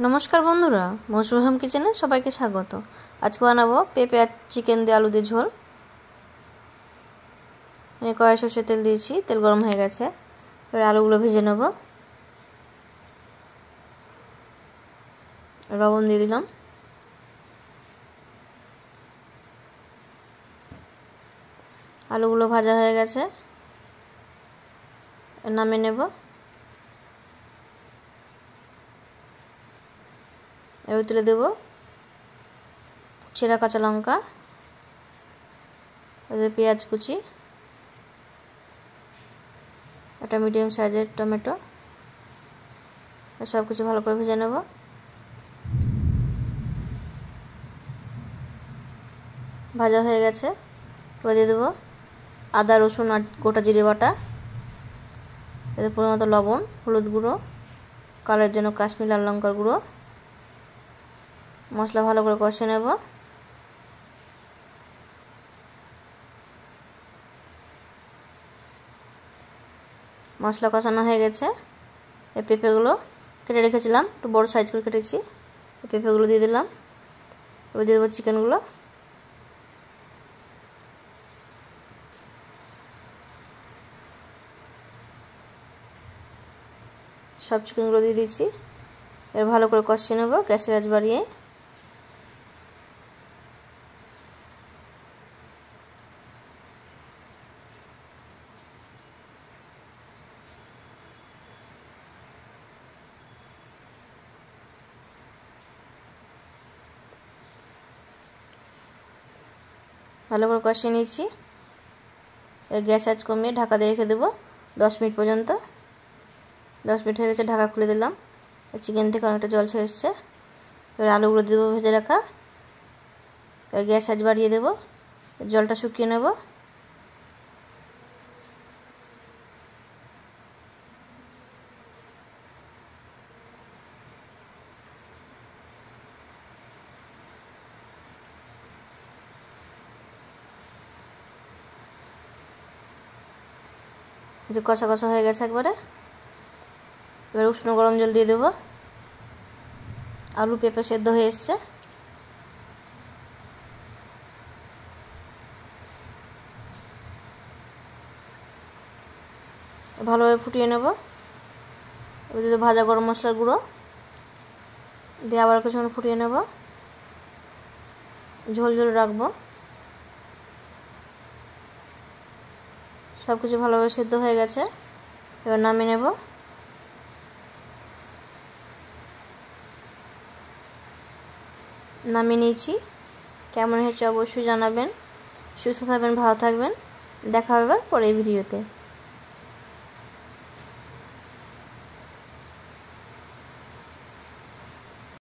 নমস্কার বন্ধুরা, মৌসুমি হোম কিচেনে সবাইকে স্বাগত। আজকে বানাবো পেঁপে আর চিকেন দিয়ে আলু দিয়ে ঝোল। কড়াই সরষের তেল দিয়েছি, তেল গরম হয়ে গেছে। এবার আলুগুলো ভেজে নেব। লবণ দিয়ে দিলাম। আলুগুলো ভাজা হয়ে গেছে, নামিয়ে নেব। এবার তুলে দেব ছেঁড়া কাঁচা লঙ্কা, পেঁয়াজ কুচি, একটা মিডিয়াম সাইজের টমেটো, সব কিছু ভালো করে ভেজে নেব। ভাজা হয়ে গেছে। এবার দিয়ে দেবো আদা রসুন আর গোটা জিরে বাটা, এতে পরিমাণ মতো লবণ, হলুদ গুঁড়ো, কালারের জন্য কাশ্মীরি লাল লঙ্কার গুঁড়ো। মশলা ভালো করে কষে নেব। মশলা কষানো হয়ে গেছে। এই পেঁপেগুলো কেটে রেখেছিলাম, একটু বড় সাইজ করে কেটেছি। এই পেঁপেগুলো দিয়ে দিলাম। এবার দিয়ে দেবো চিকেনগুলো। সব চিকেনগুলো দিয়ে দিচ্ছি। এবার ভালো করে কষিয়ে নেব গ্যাসের আঁচ বাড়িয়ে। ভালো করে কষিয়ে নিয়েছি। গ্যাস আঁচ কমিয়ে ঢাকা দিয়ে রেখে দেবো 10 মিনিট পর্যন্ত। 10 মিনিট হয়ে গেছে, ঢাকা খুলে দিলাম। চিকেন থেকে অনেকটা জল ছেড়ে এসছে। এবার আলুগুলো দেবো ভেজে রাখা। এবার গ্যাস আঁচ বাড়িয়ে দেবো, জলটা শুকিয়ে নেব। যে কষা কষা হয়ে গেছে একবারে। এবার উষ্ণ গরম জল দিয়ে দেবো। আলু পেঁপে সেদ্ধ হয়ে এসছে। ভালোভাবে ফুটিয়ে নেব। এবার দিয়ে ভাজা গরম মশলার গুঁড়ো দিয়ে আবার কিছুক্ষণ ফুটিয়ে নেব। ঝোল ঝোল রাখবো। সব কিছু ভালোভাবে সেদ্ধ হয়ে গেছে। এবার নামিয়ে নেব। নামিয়ে নিয়েছি। কেমন হয়েছে অবশ্যই জানাবেন। সুস্থ থাকবেন, ভালো থাকবেন। দেখা হবে পরের ভিডিওতে।